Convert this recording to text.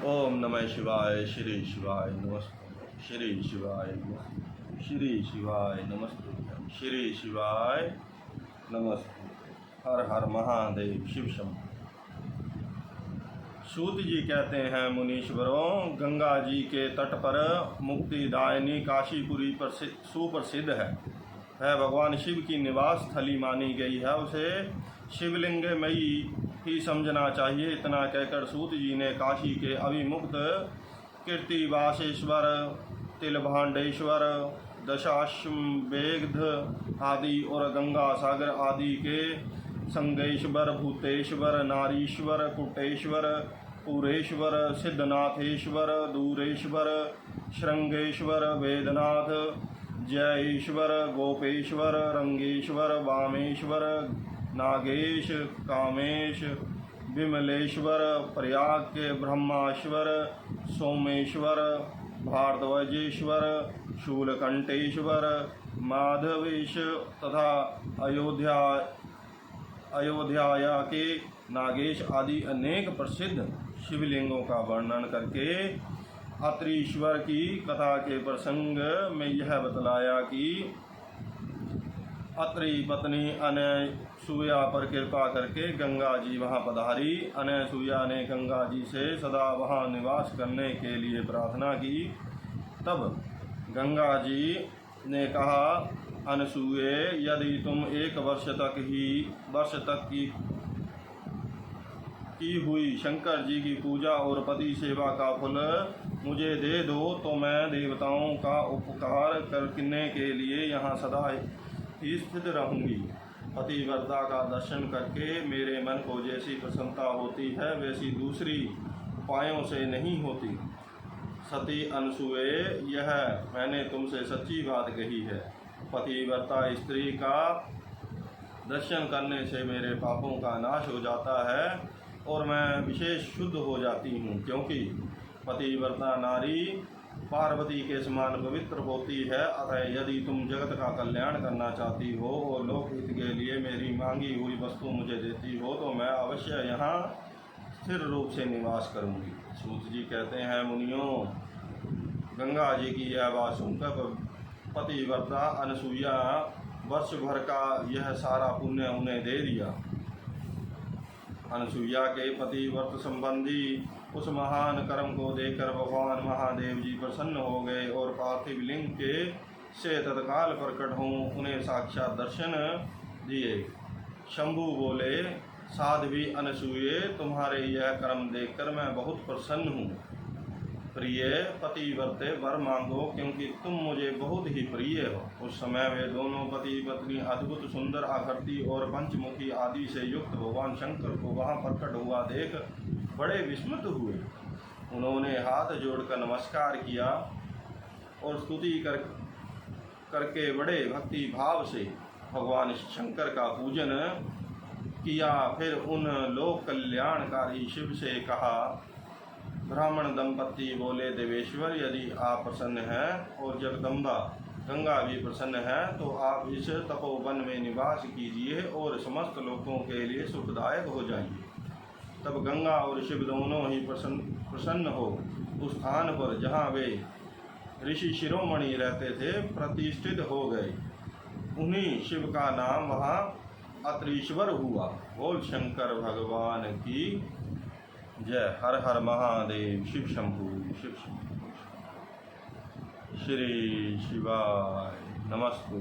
ओम नमः शिवाय। श्री शिवाय नमस्ते। श्री शिवाय नमस्ते। श्री शिवाय नमस्ते। श्री शिवाय नमस्ते। हर हर महादेव। शिव शंभु। सूत जी कहते हैं, मुनीश्वरों, गंगा जी के तट पर मुक्तिदायिनी काशीपुरी सुप्रसिद्ध है। वह भगवान शिव की निवास स्थली मानी गई है। उसे शिवलिंगमयी ही समझना चाहिए। इतना कहकर सूत जी ने काशी के अभिमुक्त कीर्तिवासेश्वर, तिलभांडेश्वर, दशाश्वमेध आदि और गंगा सागर आदि के संगेश्वर, भूतेश्वर, नारीश्वर, कुटेश्वर, पुरेश्वर, सिद्धनाथेश्वर, दूरेश्वर, श्रृंगेश्वर, वेदनाथ, जयेश्वर, गोपेश्वर, रंगेश्वर, वामेश्वर, नागेश, कामेश, विमलेश्वर, प्रयाग के ब्रह्माश्वर, सोमेश्वर, भारद्वाजेश्वर, शूलकंठेश्वर, माधवेश तथा अयोध्या के नागेश आदि अनेक प्रसिद्ध शिवलिंगों का वर्णन करके अत्रीश्वर की कथा के प्रसंग में यह बतलाया कि अत्रि पत्नी अनसूया पर कृपा करके गंगा जी वहाँ पधारी। अनसूया ने गंगा जी से सदा वहाँ निवास करने के लिए प्रार्थना की। तब गंगा जी ने कहा, अनसूये, यदि तुम 1 वर्ष तक की हुई शंकर जी की पूजा और पति सेवा का फल मुझे दे दो तो मैं देवताओं का उपकार करने के लिए यहाँ सदा ही स्थित रहूँगी। पतिव्रता का दर्शन करके मेरे मन को जैसी प्रसन्नता होती है वैसी दूसरी उपायों से नहीं होती। सती अनसूये, यह मैंने तुमसे सच्ची बात कही है। पतिव्रता स्त्री का दर्शन करने से मेरे पापों का नाश हो जाता है और मैं विशेष शुद्ध हो जाती हूँ, क्योंकि पतिव्रता नारी पार्वती के समान पवित्र होती है। अतः यदि तुम जगत का कल्याण करना चाहती हो और लोकहित के लिए मेरी मांगी हुई वस्तु मुझे देती हो तो मैं अवश्य यहाँ स्थिर रूप से निवास करूँगी। सूत जी कहते हैं, मुनियों, गंगा जी की यह बात सुनकर पतिव्रता अनसूया वर्ष भर का यह सारा पुण्य उन्हें दे दिया। अनसूया के पतिव्रत संबंधी उस महान कर्म को देखकर भगवान महादेव जी प्रसन्न हो गए और पार्थिव लिंग के से तत्काल प्रकट हों उन्हें साक्षात दर्शन दिए। शंभु बोले, साध्वी अनसूये, तुम्हारे यह कर्म देखकर मैं बहुत प्रसन्न हूँ। प्रिय पतिव्रते, वर मांगो, क्योंकि तुम मुझे बहुत ही प्रिय हो। उस समय वे दोनों पति पत्नी अद्भुत सुंदर आकृति और पंचमुखी आदि से युक्त भगवान शंकर को वहाँ प्रकट हुआ देख बड़े विस्मित हुए। उन्होंने हाथ जोड़कर नमस्कार किया और स्तुति करके बड़े भक्ति भाव से भगवान शंकर का पूजन किया। फिर उन लोक कल्याणकारी शिव से कहा, ब्राह्मण दंपति बोले, देवेश्वर, यदि आप प्रसन्न हैं और जगदम्बा गंगा भी प्रसन्न है तो आप इस तपोवन में निवास कीजिए और समस्त लोगों के लिए सुखदायक हो जाइए। तब गंगा और शिव दोनों ही प्रसन्न हो उस स्थान पर जहाँ वे ऋषि शिरोमणि रहते थे प्रतिष्ठित हो गए। उन्हीं शिव का नाम वहाँ अत्रीश्वर हुआ। बोल शंकर भगवान की जय। हर हर महादेव। शिव शंभु। शिव शंभु। श्री शिवाय नमस्ते।